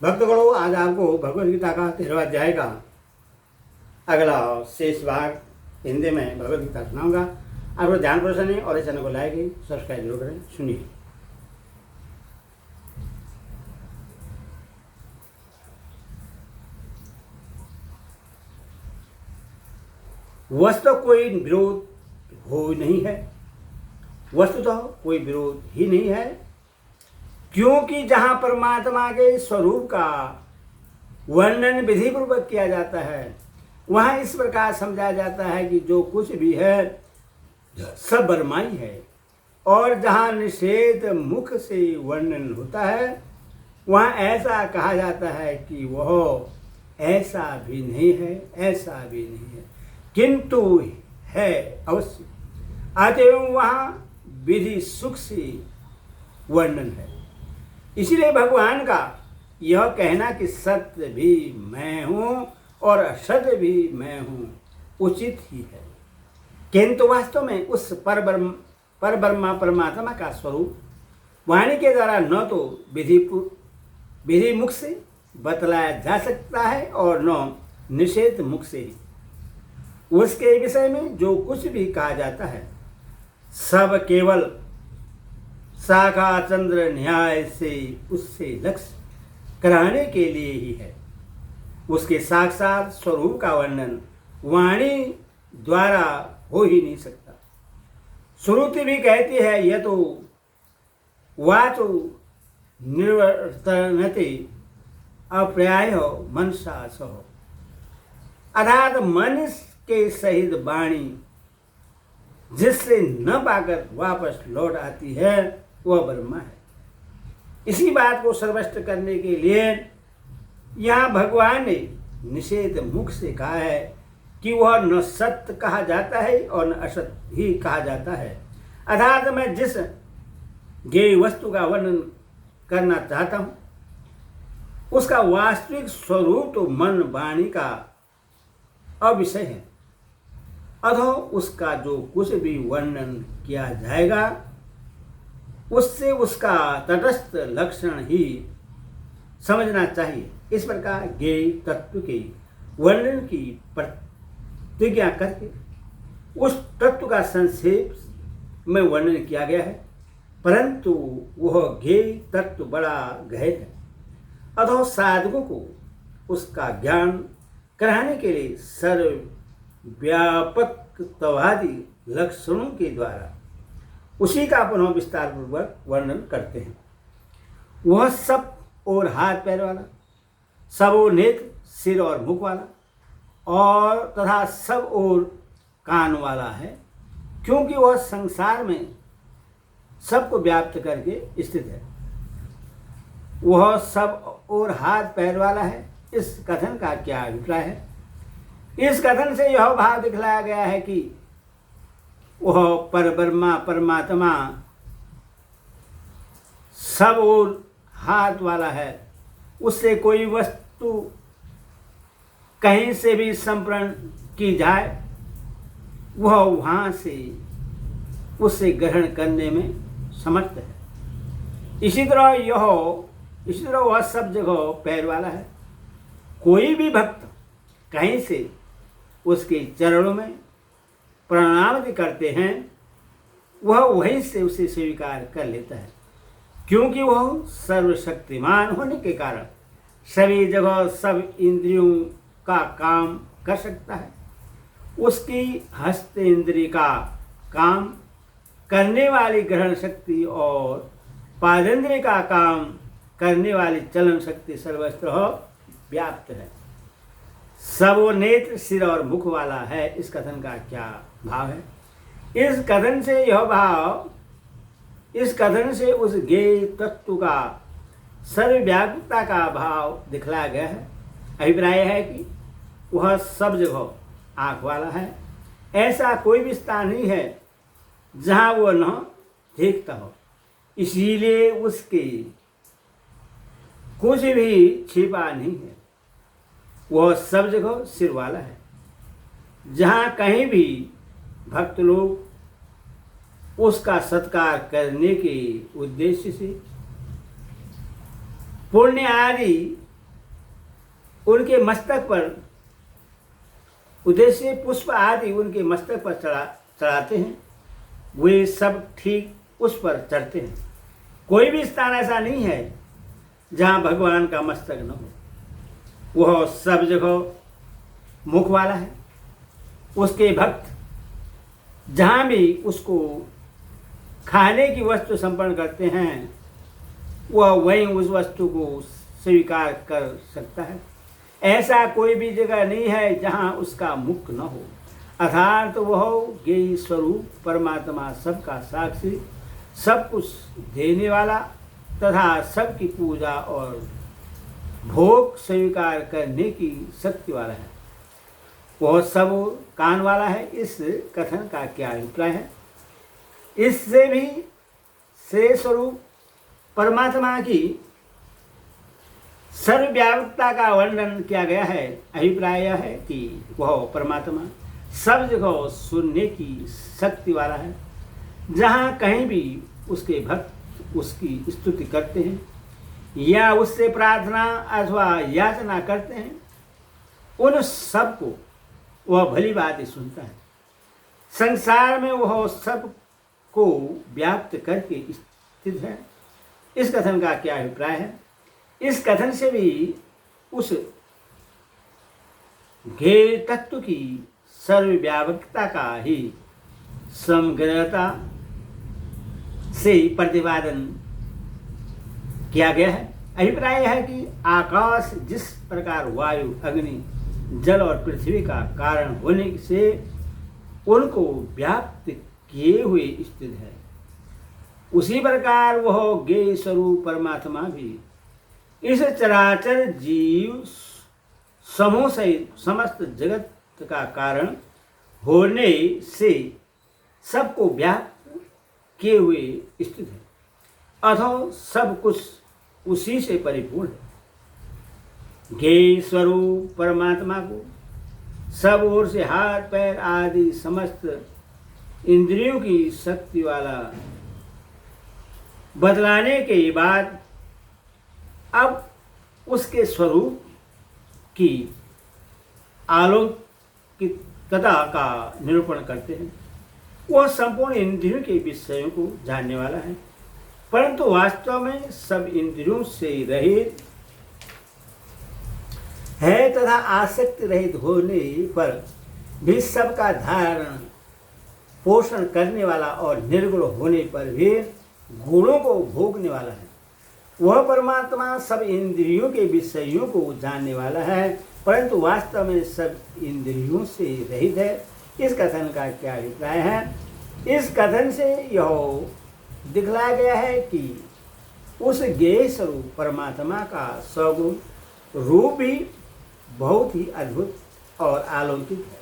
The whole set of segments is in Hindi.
भक्तगणों, आज आपको भगवद गीता का 13वां अध्याय का अगला शेष भाग हिंदी में भगवद गीता सुनाऊंगा। आप लोग ध्यान प्रसन्न है और इस चैनल को लाइक सब्सक्राइब जरूर करें। सुनिए। वस्तु कोई विरोध हो नहीं है, वस्तुतः कोई विरोध ही नहीं है, क्योंकि जहाँ परमात्मा के स्वरूप का वर्णन विधि पूर्वक किया जाता है वहाँ इस प्रकार समझा जाता है कि जो कुछ भी है सब बरमाई है, और जहाँ निषेध मुख से वर्णन होता है वहाँ ऐसा कहा जाता है कि वह ऐसा भी नहीं है, ऐसा भी नहीं है, किंतु है अवश्य। अतएव वहाँ विधि सुख से वर्णन है। इसीलिए भगवान का यह कहना कि सत्य भी मैं हूँ और असत्य भी मैं हूँ उचित ही है, किंतु वास्तव में उस परब्रह्मा परमात्मा का स्वरूप वाणी के द्वारा न तो विधि मुख से बतलाया जा सकता है और न निषेध मुख से ही। उसके विषय में जो कुछ भी कहा जाता है सब केवल शाखा चंद्र न्याय से उससे लक्ष्य कराने के लिए ही है। उसके साक्षात स्वरूप का वर्णन वाणी द्वारा हो ही नहीं सकता। श्रुति भी कहती है यह तो वाचो निवर्तनते अप्राय मनसा सह, अर्थात मन के सहित वाणी जिससे न पाकर वापस लौट आती है वह ब्रह्मा है। इसी बात को सर्वस्थ करने के लिए यहाँ भगवान ने निषेध मुख से कहा है कि वह न सत्य कहा जाता है और न असत्य ही कहा जाता है। अर्थात मैं जिस ज्ञेय वस्तु का वर्णन करना चाहता हूँ उसका वास्तविक स्वरूप तो मन वाणी का अविषय है, अथवा उसका जो कुछ भी वर्णन किया जाएगा उससे उसका तटस्थ लक्षण ही समझना चाहिए। इस प्रकार ज्ञेय तत्व के वर्णन की प्रतिज्ञा करके उस तत्व का संक्षेप में वर्णन किया गया है, परंतु वह ज्ञेय तत्व बड़ा गहन है, अथवा साधकों को उसका ज्ञान कराने के लिए सर्वव्यापकतावादी लक्षणों के द्वारा उसी का पुनः विस्तार पूर्वक वर्णन करते हैं। वह सब और हाथ पैर वाला, सब और नेत्र सिर और मुख वाला और तथा सब और कान वाला है, क्योंकि वह संसार में सबको व्याप्त करके स्थित है। वह सब और हाथ पैर वाला है। इस कथन का क्या अभिप्राय है? इस कथन से यह भाव दिखलाया गया है कि वह परब्रह्मा परमात्मा सब और हाथ वाला है। उससे कोई वस्तु कहीं से भी संप्रण की जाए वह वहाँ से उसे ग्रहण करने में समर्थ है। इसी तरह वह सब जगह पैर वाला है। कोई भी भक्त कहीं से उसके चरणों में प्रणाम करते हैं वह वहीं से उसे स्वीकार कर लेता है, क्योंकि वह सर्वशक्तिमान होने के कारण सभी जगह सब इंद्रियों का काम कर सकता है। उसकी हस्त इंद्रिय का काम करने वाली ग्रहण शक्ति और पादेंद्रिय का काम करने वाली चलन शक्ति सर्वत्र व्याप्त है। सब वो नेत्र सिर और मुख वाला है। इस कथन का क्या भाव है? इस कथन से उस ज्ञेय तत्व का सर्वव्यापकता का भाव दिखलाया गया है। अभिप्राय है कि वह सब जगह आँख वाला है। ऐसा कोई भी स्थान नहीं है जहाँ वह न देखता हो, इसीलिए उसके कुछ भी छिपा नहीं है। वह सब जगह सिर वाला है। जहाँ कहीं भी भक्त लोग उसका सत्कार करने के उद्देश्य से पुण्य आदि उनके मस्तक पर उद्देश्य पुष्प आदि उनके मस्तक पर चढ़ाते हैं, वे सब ठीक उस पर चढ़ते हैं। कोई भी स्थान ऐसा नहीं है जहाँ भगवान का मस्तक न हो। वह सब जगह मुख वाला है। उसके भक्त जहाँ भी उसको खाने की वस्तु संपन्न करते हैं, वह वहीं उस वस्तु को स्वीकार कर सकता है। ऐसा कोई भी जगह नहीं है जहाँ उसका मुख न हो। अर्थात वह ज्ञेय स्वरूप परमात्मा सबका साक्षी, सब कुछ देने वाला तथा सबकी पूजा और भोग स्वीकार करने की शक्ति वाला है। वह सब कान वाला है। इस कथन का क्या अभिप्राय है? इससे भी से स्वरूप परमात्मा की सर्वव्यापकता का वर्णन किया गया है। अभिप्राय यह है कि वह परमात्मा सब जगह सुनने की शक्ति वाला है। जहाँ कहीं भी उसके भक्त उसकी स्तुति करते हैं या उससे प्रार्थना अथवा याचना करते हैं, उन सबको वह भली बात सुनता है। संसार में वह सब को व्याप्त करके स्थित है। इस कथन का क्या अभिप्राय है? इस कथन से भी उस ज्ञेय तत्व की सर्वव्यापकता का ही समग्रता से प्रतिपादन किया गया है। अभिप्राय है कि आकाश जिस प्रकार वायु, अग्नि, जल और पृथ्वी का कारण होने से उनको व्याप्त किए हुए स्थित है, उसी प्रकार वह ज्ञेय स्वरूप परमात्मा भी इस चराचर जीव समूह सहित समस्त जगत का कारण होने से सबको व्याप्त किए हुए स्थित है, अथवा सब कुछ उसी से परिपूर्ण है। ज्ञेय स्वरूप परमात्मा को सब ओर से हाथ पैर आदि समस्त इंद्रियों की शक्ति वाला बतलाने के बाद अब उसके स्वरूप की अलौकिकता का निरूपण करते हैं। वह संपूर्ण इंद्रियों के विषयों को जानने वाला है, परंतु वास्तव में सब इंद्रियों से रहित है तथा आसक्ति रहित होने पर भी सबका धारण पोषण करने वाला और निर्गुण होने पर भी गुणों को भोगने वाला है। वह परमात्मा सब इंद्रियों के विषयों को जानने वाला है, परंतु वास्तव में सब इंद्रियों से रहित है। इस कथन का क्या अभिप्राय है? इस कथन से यह दिखलाया गया है कि उस ज्ञेय स्वरूप परमात्मा का सगुण रूप भी बहुत ही अद्भुत और अलौकिक है।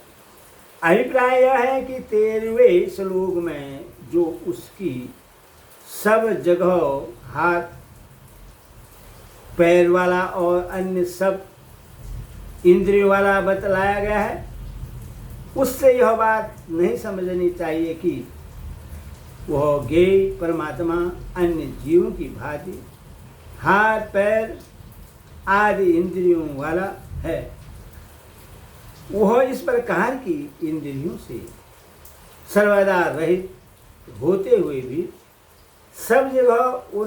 अभिप्राय यह है कि 13वें श्लोक में जो उसकी सब जगह हाथ पैर वाला और अन्य सब इंद्रियों वाला बतलाया गया है, उससे यह बात नहीं समझनी चाहिए कि वह ज्ञेय परमात्मा अन्य जीवों की भांति हाथ पैर आदि इंद्रियों वाला है। वह इस प्रकार की इंद्रियों से सर्वदा रहित होते हुए भी सब जगह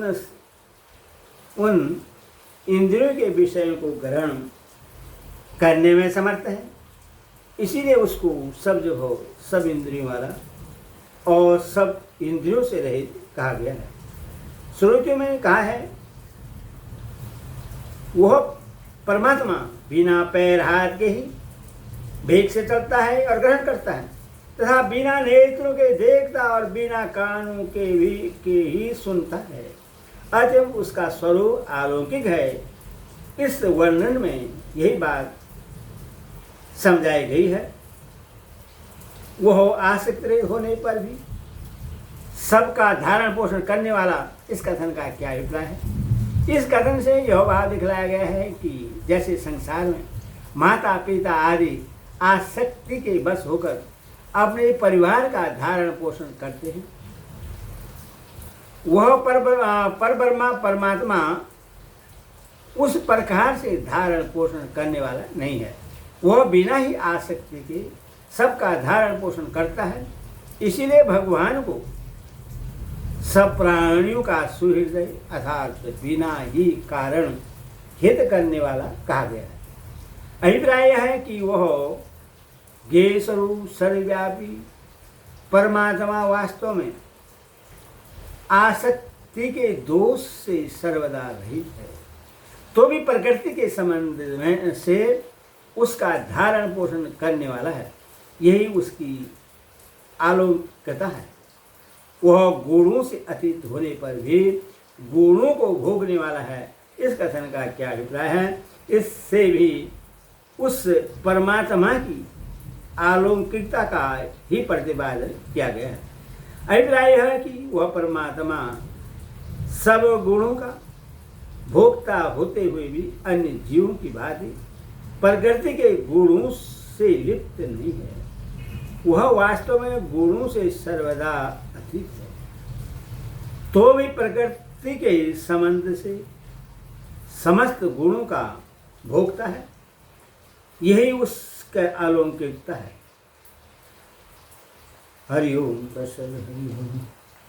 उन इंद्रियों के विषयों को ग्रहण करने में समर्थ है। इसीलिए उसको सब जगह सब इंद्रियों वाला और सब इंद्रियों से रहित कहा गया है। श्रुतियों में कहा है वह परमात्मा बिना पैर हाथ के ही वेग से चलता है और ग्रहण करता है तथा बिना नेत्रों के देखता और बिना कानों के ही सुनता है। अतः उसका स्वरूप अलौकिक है। इस वर्णन में यही बात समझाई गई है। वह आसक्त होने पर भी सबका धारण पोषण करने वाला। इस कथन का क्या अभिप्राय है? इस कथन से यह बात दिखलाया गया है कि जैसे संसार में माता पिता आदि आसक्ति के बस होकर अपने परिवार का धारण पोषण करते हैं, वह परब्रह्मा परमात्मा उस प्रकार से धारण पोषण करने वाला नहीं है। वह बिना ही आसक्ति के सबका धारण पोषण करता है। इसीलिए भगवान को सब प्राणियों का सुहृदय अर्थात बिना ही कारण हित करने वाला कहा गया है। अभिप्राय यह है कि वह ज्ञेय स्वरूप सर्वव्यापी परमात्मा वास्तव में आसक्ति के दोष से सर्वदा रहित है, तो भी प्रकृति के संबंध में से उसका धारण पोषण करने वाला है। यही उसकी अलौकिकता है। वह गुणों से अतीत होने पर भी गुणों को भोगने वाला है। इस कथन का क्या अभिप्राय है? इससे भी उस परमात्मा की अलौकिकता का ही प्रतिपादन किया गया है। अभिप्राय यह है कि वह परमात्मा सब गुणों का भोक्ता होते हुए भी अन्य जीवों की भांति प्रकृति के गुणों से लिप्त नहीं है। वह वास्तव में गुणों से सर्वदा अतीत है, तो भी प्रकृति के संबंध से समस्त गुणों का भोक्ता है। यही उसका अलौकिकता है। हरि ओम तत्सत। हरि ओम।